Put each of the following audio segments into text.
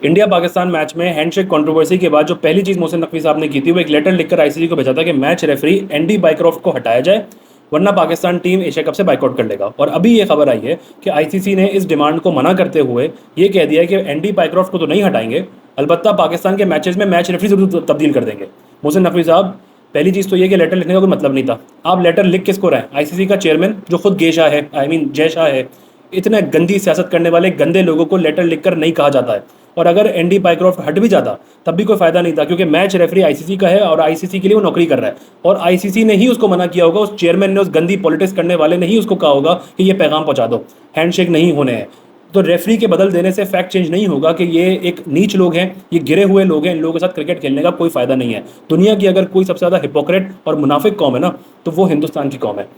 India Pakistan match में handshake controversy के बाद जो पहली चीज मोहसिन नकवी साहब ने की थी वो एक लेटर लिखकर आईसीसी को भेजा था कि मैच रेफरी एंडी बाइक्रॉफ्ट को हटाया जाए, वरना पाकिस्तान टीम एशिया कप से बाइकआउट कर लेगा। और अभी ये खबर आई है कि आईसीसी ने इस डिमांड को मना करते हुए ये कह दिया है कि एंडी बाइक्रॉफ्ट को तो नहीं हटाएंगे, अलबत्ता पाकिस्तान के मैचेस में मैच रेफरी जरूर तब्दील कर देंगे। मोहसिन नकवी साहब, पहली चीज तो ये कि लेटर लिखने का कोई मतलब नहीं था। आप लेटर लिख किसको रहे हैं? आईसीसी का चेयरमैन जो खुद गे शाह है, आई मीन जय शाह है। इतने गंदी सियासत करने वाले गंदे लोगों को लेटर लिखकर नहीं कहा जाता है। और अगर एंडी बाइक्रॉफ्ट हट भी जाता तब भी कोई फायदा नहीं था, क्योंकि मैच रेफरी आईसीसी का है और आईसीसी के लिए वो नौकरी कर रहा है। और आईसीसी ने ही उसको मना किया होगा, उस चेयरमैन ने, उस गंदी पॉलिटिक्स करने वाले ने ही उसको कहा होगा कि ये पैगाम पहुंचा दो, हैंडशेक नहीं होने हैं। तो रेफरी के बदल देने से फैक्ट चेंज नहीं होगा कि ये एक नीच लोग हैं, ये गिरे हुए लोग हैं, इन लोगों के साथ क्रिकेट खेलने का कोई फायदा नहीं है। दुनिया की अगर कोई सबसे ज़्यादा हिपोक्रेट और मुनाफिक कौम है ना, तो वो हिंदुस्तान की कौम है।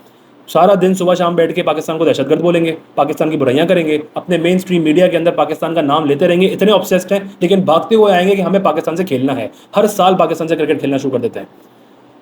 सारा दिन सुबह शाम बैठ के पाकिस्तान को दहशतगर्द बोलेंगे, पाकिस्तान की बुराइयां करेंगे, अपने मेन स्ट्रीम मीडिया के अंदर पाकिस्तान का नाम लेते रहेंगे, इतने ऑब्सेस्ड हैं, लेकिन भागते हुए आएंगे कि हमें पाकिस्तान से खेलना है। हर साल पाकिस्तान से क्रिकेट खेलना शुरू कर देते हैं।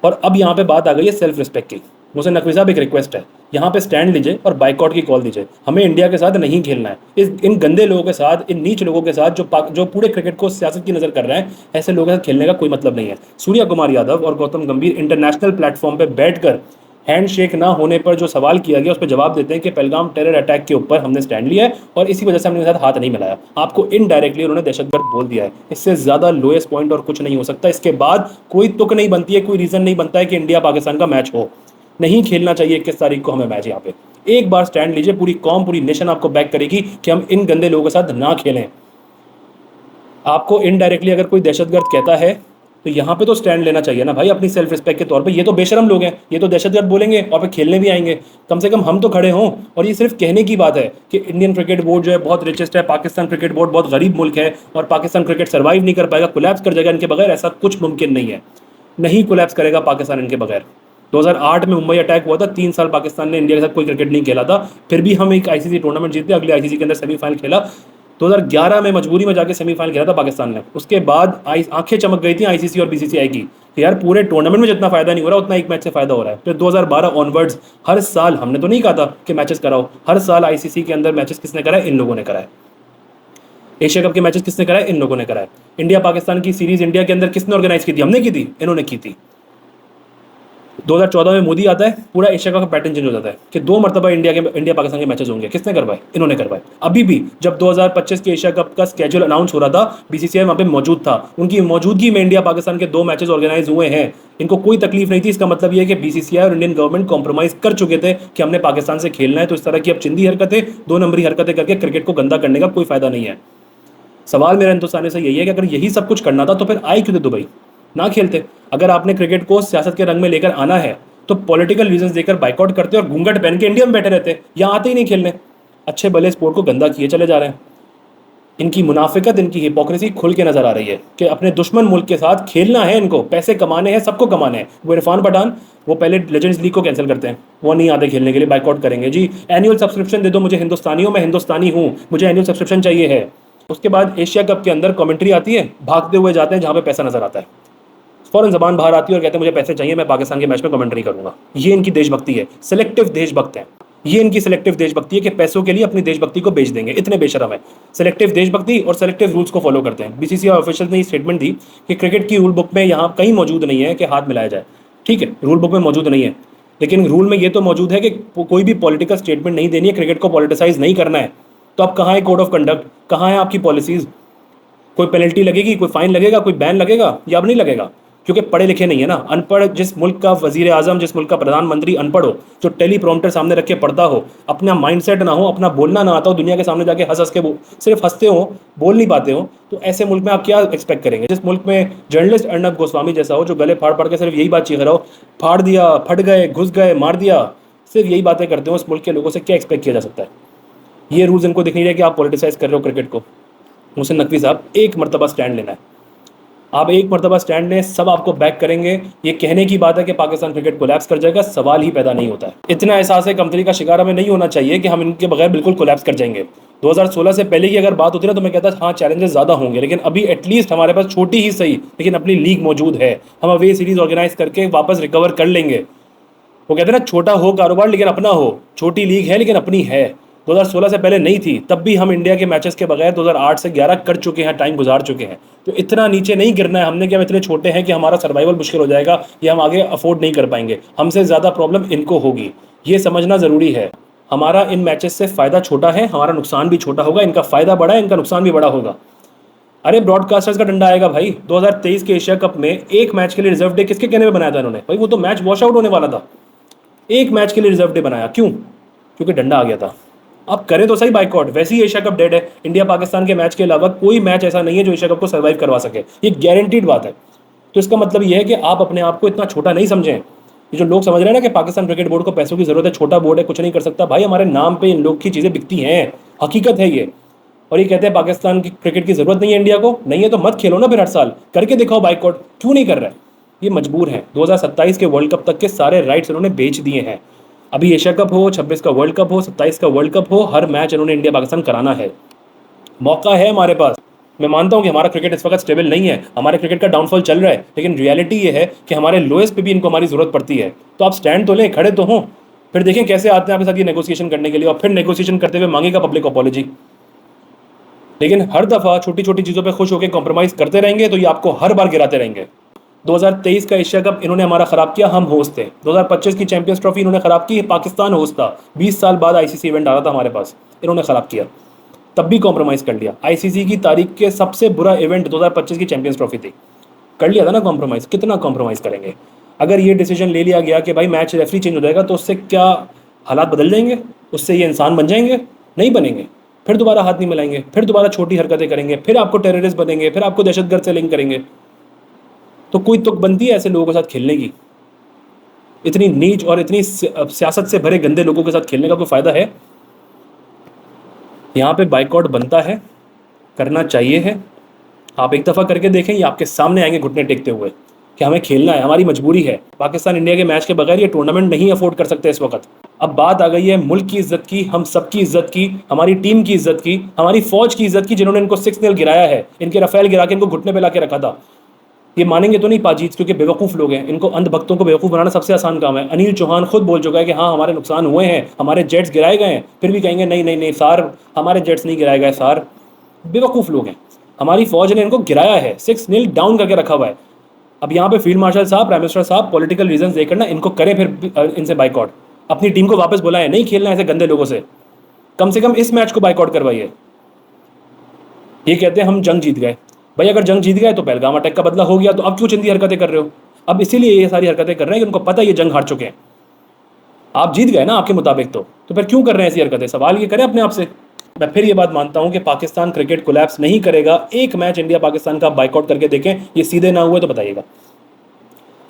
और अब यहाँ पे बात आ गई है सेल्फ रिस्पेक्ट की। मुझसे नकवी साहब एक रिक्वेस्ट है, यहाँ पे स्टैंड लीजिए और बाइकआउट की कॉल दीजिए। हमें इंडिया के साथ नहीं खेलना है। इन गंदे लोगों के साथ, इन नीच लोगों के साथ जो पूरे क्रिकेट को सियासत की नजर कर रहे हैं, ऐसे लोगों के साथ खेलने का कोई मतलब नहीं है। सूर्या कुमार यादव और गौतम गंभीर इंटरनेशनल प्लेटफॉर्म पे बैठकर हैंडशेक ना होने पर जो सवाल किया गया उस पर जवाब देते हैं कि पहलगाम टेरर अटैक के ऊपर हमने स्टैंड लिया है और इसी वजह से हमने साथ हाथ नहीं मिलाया। आपको इनडायरेक्टली उन्होंने दहशतगर्द बोल दिया है। इससे ज्यादा लोएस्ट पॉइंट और कुछ नहीं हो सकता। इसके बाद कोई तुक नहीं बनती है, कोई रीजन नहीं बनता है कि इंडिया पाकिस्तान का मैच हो। नहीं खेलना चाहिए 21 तारीख को हमें मैच। यहाँ पे एक बार स्टैंड लीजिए, पूरी कौम, पूरी नेशन आपको बैक करेगी कि हम इन गंदे लोगों के साथ ना खेलें। आपको इनडायरेक्टली अगर कोई दहशतगर्द कहता है तो यहाँ पे तो स्टैंड लेना चाहिए ना भाई, अपनी सेल्फ रिस्पेक्ट के तौर पे। ये तो बेशरम लोग हैं, ये तो दहशतगर्द बोलेंगे और फिर खेलने भी आएंगे। कम से कम हम तो खड़े हों। और ये सिर्फ कहने की बात है कि इंडियन क्रिकेट बोर्ड जो है बहुत रिचेस्ट है, पाकिस्तान क्रिकेट बोर्ड बहुत गरीब मुल्क है और पाकिस्तान क्रिकेट सर्वाइव नहीं कर पाएगा, कोलैप्स कर जाएगा इनके बगैर, ऐसा कुछ मुमकिन नहीं है। नहीं कोलैप्स करेगा पाकिस्तान इनके बगैर। 2008 में मुंबई अटैक हुआ था, 3 साल पाकिस्तान ने इंडिया के साथ कोई क्रिकेट नहीं खेला था, फिर भी हम एक आईसीसी टूर्नामेंट जीते, अगले आईसीसी के अंदर सेमीफाइनल खेला। 2011 में मजबूरी में जाके सेमीफाइनल खेला था पाकिस्तान ने। उसके बाद आंखें चमक गई थी आईसीसी और बीसीसीआई की कि यार पूरे टूर्नामेंट में जितना फायदा नहीं हो रहा उतना एक मैच से फायदा हो रहा है। फिर 2012 ऑनवर्ड्स हर साल, हमने तो नहीं कहा था कि मैचेस कराओ, हर साल आईसीसी के अंदर मैचेस किसने कराए? इन लोगों ने कराए। एशिया कप के मैचेस किसने कराए? इन लोगों ने कराए। इंडिया पाकिस्तान की सीरीज इंडिया के अंदर किसने ऑर्गेनाइज की थी? हमने की थी, इन्होंने की थी। 2014 में मोदी आता है, पूरा एशिया का पैटर्न चेंज हो जाता है कि 2 मरतबा इंडिया पाकिस्तान के मैचेस होंगे। किसने करवाए? इन्होंने करवाए। अभी भी जब 2025 के एशिया कप का स्केड्यूल अनाउंस हो रहा था, बीसीसीआई वहां पे मौजूद था, उनकी मौजूदगी में इंडिया पाकिस्तान के 2 मैचेस ऑर्गेनाइज हुए हैं। इनको कोई तकलीफ नहीं थी। इसका मतलब यह है कि बीसीसीआई और इंडियन गवर्नमेंट कॉम्प्रोमाइज कर चुके थे कि हमने पाकिस्तान से खेलना है। तो इस तरह की अब चिंदी हरकतें, 2 नंबरी हरकतें करके क्रिकेट को गंदा करने का कोई फायदा नहीं है। सवाल मेरा हिंदुस्तानी से यही है कि अगर यही सब कुछ करना था तो फिर आए क्यों थे दुबई? ना खेलते। अगर आपने क्रिकेट को सियासत के रंग में लेकर आना है तो पॉलिटिकल रीजंस देकर बाइकआउट करते और घूंघट पहन के इंडिया में बैठे रहते, यहाँ आते ही नहीं खेलने। अच्छे भले स्पोर्ट को गंदा किए चले जा रहे हैं। इनकी मुनाफिकत, इनकी हिपोक्रेसी खुल के नजर आ रही है कि अपने दुश्मन मुल्क के साथ खेलना है, इनको पैसे कमाने हैं, सबको कमाने हैं। वो इरफान पठान, वो पहले लेजेंड्स लीग को कैंसिल करते हैं, वो नहीं आते खेलने के लिए, बाइकआउट करेंगे। जी एनुअल सब्सक्रिप्शन दे दो मुझे, हिंदुस्तानी हूँ मैं, हिंदुस्तानी हूँ, मुझे एनुअल सब्सक्रिप्शन चाहिए है। उसके बाद एशिया कप के अंदर कमेंट्री आती है, भागते हुए जाते हैं जहाँ पे पैसा नजर आता है, फौरन जबान बाहर आती है और कहते हैं मुझे पैसे चाहिए, मैं पाकिस्तान के मैच में कमेंट्री करूंगा। ये इनकी देशभक्ति है, सिलेक्टिव देशभक्त है। ये इनकी सिलेक्टिव देशभक्ति है कि पैसों के लिए अपनी देशभक्ति को बेच देंगे। इतने बेशरम है। सिलेक्टिव देशभक्ति और सिलेक्टिव रूल्स को फॉलो करते हैं। बीसीसीआई ऑफिशियल ने स्टेटमेंट दी कि क्रिकेट की रूल बुक में यहाँ कहीं मौजूद नहीं है कि हाथ मिलाया जाए। ठीक है, रूल बुक में मौजूद नहीं है, लेकिन रूल में ये तो मौजूद है कि कोई भी पॉलिटिकल स्टेटमेंट नहीं देनी है, क्रिकेट को पॉलिटिसाइज नहीं करना है। तो अब कहाँ है कोड ऑफ कंडक्ट, कहाँ है आपकी पॉलिसीज? कोई पेनल्टी लगेगी, कोई फाइन लगेगा, कोई बैन लगेगा? या अब नहीं लगेगा? क्योंकि पढ़े लिखे नहीं है ना, अनपढ़। जिस मुल्क का वजीर आजम, जिस मुल्क का प्रधानमंत्री अनपढ़ हो, जो टेली प्रॉम्प्टर सामने रख के पढ़ता हो, अपना माइंडसेट ना हो, अपना बोलना ना आता हो, दुनिया के सामने जाके हंस हंस के सिर्फ हंसते हो, बोल नहीं पाते हो, तो ऐसे मुल्क में आप क्या एक्सपेक्ट करेंगे? जिस मुल्क में जर्नलिस्ट अर्नब गोस्वामी जैसा हो, जो गले फाड़ फाड़ के सिर्फ यही बात चीख रहा हो, फाड़ दिया, फट गए, घुस गए, मार दिया, सिर्फ यही बातें करते हो, उस मुल्क के लोगों से क्या एक्सपेक्ट किया जा सकता है? ये रूल्स इनको दिख नहीं रहे कि आप पॉलिटिसाइज कर रहे हो क्रिकेट को। मोहसिन नकवी साहब, एक मरतबा स्टैंड लेना है। आप एक मरतबा स्टैंड लें, सब आपको बैक करेंगे। ये कहने की बात है कि पाकिस्तान क्रिकेट कोलैप्स कर जाएगा, सवाल ही पैदा नहीं होता है। इतना एहसास है कमतरी का शिकार हमें नहीं होना चाहिए कि हम इनके बगैर बिल्कुल कोलैप्स कर जाएंगे। 2016 से पहले की अगर बात होती ना तो मैं कहता हाँ चैलेंजेस ज़्यादा होंगे, लेकिन अभी एटलीस्ट हमारे पास छोटी ही सही लेकिन अपनी लीग मौजूद है। हम अवे सीरीज ऑर्गेनाइज करके वापस रिकवर कर लेंगे। वो कहते हैं ना, छोटा हो कारोबार लेकिन अपना हो। छोटी लीग है लेकिन अपनी है। 2016 से पहले नहीं थी, तब भी हम इंडिया के मैचेस के बगैर 2008 से 11 कर चुके हैं, टाइम गुजार चुके हैं। तो इतना नीचे नहीं गिरना है हमने कि हम इतने छोटे हैं कि हमारा सर्वाइवल मुश्किल हो जाएगा या हम आगे अफोर्ड नहीं कर पाएंगे। हमसे ज़्यादा प्रॉब्लम इनको होगी, ये समझना ज़रूरी है। हमारा इन मैचेस से फ़ायदा छोटा है, हमारा नुकसान भी छोटा होगा, इनका फ़ायदा बड़ा है, इनका नुकसान भी बड़ा होगा। अरे ब्रॉडकास्टर्स का डंडा आएगा भाई। 2023 के एशिया कप में एक मैच के लिए रिजर्व डे किसके कहने में बनाया था इन्होंने? भाई वो तो मैच वॉश आउट होने वाला था, एक मैच के लिए रिजर्व डे बनाया, क्यों? क्योंकि डंडा आ गया था। आप करें तो सही बाइकआउट, वैसे ही एशिया कप डेड है। इंडिया पाकिस्तान के मैच के अलावा कोई मैच ऐसा नहीं है जो एशिया कप को सर्वाइव करवा सके, ये गारंटीड बात है। तो इसका मतलब ये है कि आप अपने आप को इतना छोटा नहीं समझें। ये जो लोग समझ रहे हैं ना कि पाकिस्तान क्रिकेट बोर्ड को पैसों की जरूरत है, छोटा बोर्ड है, कुछ नहीं कर सकता, भाई हमारे नाम पे इन लोग की चीज़ें बिकती हैं, हकीकत है ये। और ये कहते हैं पाकिस्तान की क्रिकेट की जरूरत नहीं है इंडिया को, नहीं है तो मत खेलो ना फिर, हर साल करके दिखाओ बाइकआउट, क्यों नहीं कर रहा है? ये मजबूर है। 2027 के वर्ल्ड कप तक के सारे राइट्स इन्होंने बेच दिए हैं। अभी एशिया कप हो, 26 का वर्ल्ड कप हो, 27 का वर्ल्ड कप हो, हर मैच इन्होंने इंडिया पाकिस्तान कराना है। मौका है हमारे पास। मैं मानता हूं कि हमारा क्रिकेट इस वक्त स्टेबल नहीं है, हमारे क्रिकेट का डाउनफॉल चल रहा है, लेकिन रियलिटी ये है कि हमारे लोएस्ट पे भी इनको हमारी जरूरत पड़ती है। तो आप स्टैंड तो लें, खड़े तो हों, फिर देखें कैसे आते हैं आपके साथ ये नेगोशिएशन करने के लिए, और फिर नेगोशिएशन करते हुए मांगेगा पब्लिक अपॉलॉजी। लेकिन हर दफ़ा छोटी छोटी चीज़ों पे खुश होकर कॉम्प्रोमाइज़ करते रहेंगे तो ये आपको हर बार गिराते रहेंगे। 2023 का एशिया कप इन्होंने हमारा ख़राब किया, हम होस्ट थे। 2025 की चैंपियंस ट्रॉफी इन्होंने ख़राब की, पाकिस्तान होस्ट था। 20 साल बाद आईसीसी इवेंट आ रहा था हमारे पास, इन्होंने ख़राब किया, तब भी कॉम्प्रोमाइज़ कर लिया। आईसीसी की तारीख के सबसे बुरा इवेंट 2025 की चैंपियंस ट्रॉफी थी, कर लिया था ना कॉम्प्रोमाइज़। कितना कॉम्प्रोमाइज़ करेंगे? अगर ये डिसीजन ले लिया गया कि भाई मैच रेफरी चेंज हो जाएगा, तो उससे क्या हालात बदल जाएंगे? उससे ये इंसान बन जाएंगे? नहीं बनेंगे। फिर दोबारा हाथ नहीं मिलाएंगे, फिर दोबारा छोटी हरकतें करेंगे, फिर आपको टेररिस्ट बनेंगे, फिर आपको दहशतगर्द से लिंक करेंगे। तो कोई तुक बनती है ऐसे लोगों के साथ खेलने की? इतनी नीच और इतनी सियासत से भरे गंदे लोगों के साथ खेलने का कोई फ़ायदा है? यहाँ पे बाइकआउट बनता है, करना चाहिए है। आप एक दफ़ा करके देखें, ये आपके सामने आएंगे घुटने टेकते हुए कि हमें खेलना है, हमारी मजबूरी है। पाकिस्तान इंडिया के मैच के बगैर ये टूर्नामेंट नहीं अफोर्ड कर सकते इस वक्त। अब बात आ गई है मुल्क की इज्जत की, हम सबकी इज्जत की, हमारी टीम की इज्जत की, हमारी फौज की इज्जत की, जिन्होंने इनको 6-0 गिराया है। इनके रफेल गिरा के इनको घुटने पे ला के रखा था। ये मानेंगे तो नहीं पाजीत, क्योंकि बेवकूफ़ लोग हैं। इनको अंधभक्तों को बेवकूफ़ बनाना सबसे आसान काम है। अनिल चौहान खुद बोल चुका है कि हाँ हमारे नुकसान हुए हैं, हमारे जेट्स गिराए गए हैं, फिर भी कहेंगे नहीं नहीं नहीं सार, हमारे जेट्स नहीं गिराए गए सार। बेवकूफ़ लोग हैं। हमारी फौज ने इनको गिराया है, 6-0 डाउन करके रखा हुआ है। अब यहाँ पे फील्ड मार्शल साहब, प्राइम मिनिस्टर साहब, पॉलिटिकल रीजन देकर ना इनको करें फिर इनसे बाइकआउट, अपनी टीम को वापस बुलाएं, नहीं खेलना ऐसे गंदे लोगों से कम इस मैच को बाइकआउट करवाइए। ये कहते हैं हम जंग जीत गए। भाई अगर जंग जीत गए तो पहलगाम अटैक का बदला हो गया, तो अब क्यों चिंदी हरकतें कर रहे हो? अब इसीलिए ये सारी हरकतें कर रहे हैं कि उनको पता है ये जंग हार चुके हैं। आप जीत गए ना आपके मुताबिक, तो फिर क्यों कर रहे हैं ऐसी हरकतें? सवाल ये करें अपने आप से। मैं फिर ये बात मानता हूं कि पाकिस्तान क्रिकेट कोलैप्स नहीं करेगा। एक मैच इंडिया पाकिस्तान का बाइकआउट करके देखें, ये सीधे ना हुए तो बताइएगा।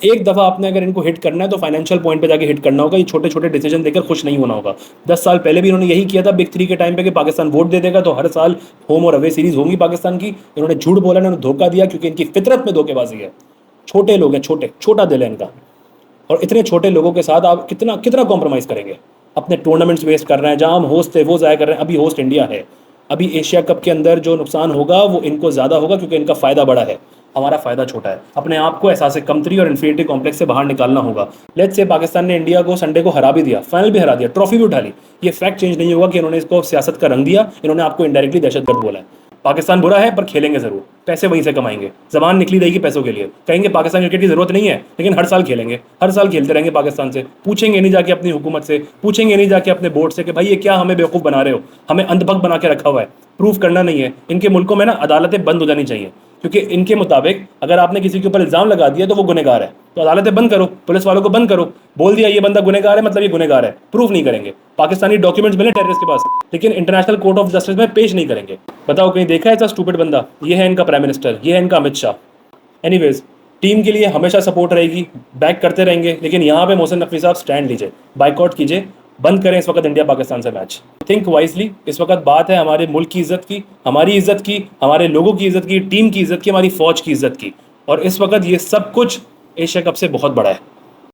एक दफ़ा आपने अगर इनको हिट करना है तो फाइनेंशियल पॉइंट पे जाके हिट करना होगा। ये छोटे छोटे डिसीजन देकर खुश नहीं होना होगा। 10 साल पहले भी इन्होंने यही किया था बिग 3 के टाइम पे कि पाकिस्तान वोट दे देगा तो हर साल होम और अवे सीरीज होंगी पाकिस्तान की। इन्होंने झूठ बोला, इन्होंने धोखा दिया, क्योंकि इनकी फितरत में धोखेबाजी है। छोटे लोग हैं, छोटा दिल है इनका। और इतने छोटे लोगों के साथ आप कितना कितना कॉम्प्रोमाइज़ करेंगे? अपने टूर्नामेंट्स वेस्ट कर रहे हैं, जहाँ हम होस्ट थे वो ज़ाया कर रहे हैं। अभी होस्ट इंडिया है। अभी एशिया कप के अंदर जो नुकसान होगा वो इनको ज़्यादा होगा, क्योंकि इनका फ़ायदा बड़ा है, हमारा फ़ायदा छोटा है। अपने आप को एहसास कमतरी और इन्फीरियरिटी कॉम्प्लेक्स से बाहर निकालना होगा। लेट्स से पाकिस्तान ने इंडिया को संडे को हरा भी दिया, फाइनल भी हरा दिया, ट्रॉफी भी उठा ली, ये फैक्ट चेंज नहीं होगा कि इन्होंने इसको सियासत का रंग दिया, इन्होंने आपको इनडायरेक्टली दहशतगर्द बोला है। पाकिस्तान बुरा है पर खेलेंगे ज़रूर, पैसे वहीं से कमाएंगे, ज़बान निकली रहेगी पैसों के लिए। कहेंगे पाकिस्तान क्रिकेट की ज़रूरत नहीं है, लेकिन हर साल खेलेंगे, हर साल खेलते रहेंगे पाकिस्तान से। पूछेंगे नहीं जाके अपनी हुकूमत से, पूछेंगे नहीं जाके अपने बोर्ड से कि भाई ये क्या हमें बेवकूफ़ बना रहे हो, हमें अंधभक्त बना के रखा हुआ है। प्रूफ करना नहीं है। इनके मुल्कों में ना अदालतें बंद हो जानी चाहिए, क्योंकि इनके मुताबिक अगर आपने किसी के ऊपर इल्ज़ाम लगा दिया तो वो गुनहगार है। तो अदालतें बंद करो, पुलिस वालों को बंद करो। बोल दिया ये बंदा गुनहगार है, मतलब ये गुनहगार है, प्रूफ नहीं करेंगे। पाकिस्तानी डॉक्यूमेंट्स मिले टेररिस्ट के पास, लेकिन इंटरनेशनल कोर्ट ऑफ जस्टिस में पेश नहीं करेंगे। बताओ कहीं देखा है ऐसा स्टूपिड बंदा? ये है इनका प्राइम मिनिस्टर, ये है इनका अमित शाह। एनीवेज, टीम के लिए हमेशा सपोर्ट रहेगी, बैक करते रहेंगे, लेकिन यहाँ पे मोहसिन नकवी साहब स्टैंड लीजिए, बाइकआउट कीजिए, बंद करें इस वक्त इंडिया पाकिस्तान से मैच। Think wisely. इस वक्त बात है हमारे मुल्क की इज्जत की, हमारी इज्जत की, हमारे लोगों की इज्जत की, टीम की इज्जत की, हमारी फौज की इज्जत की। और इस वक्त ये सब कुछ एशिया कप से बहुत बड़ा है।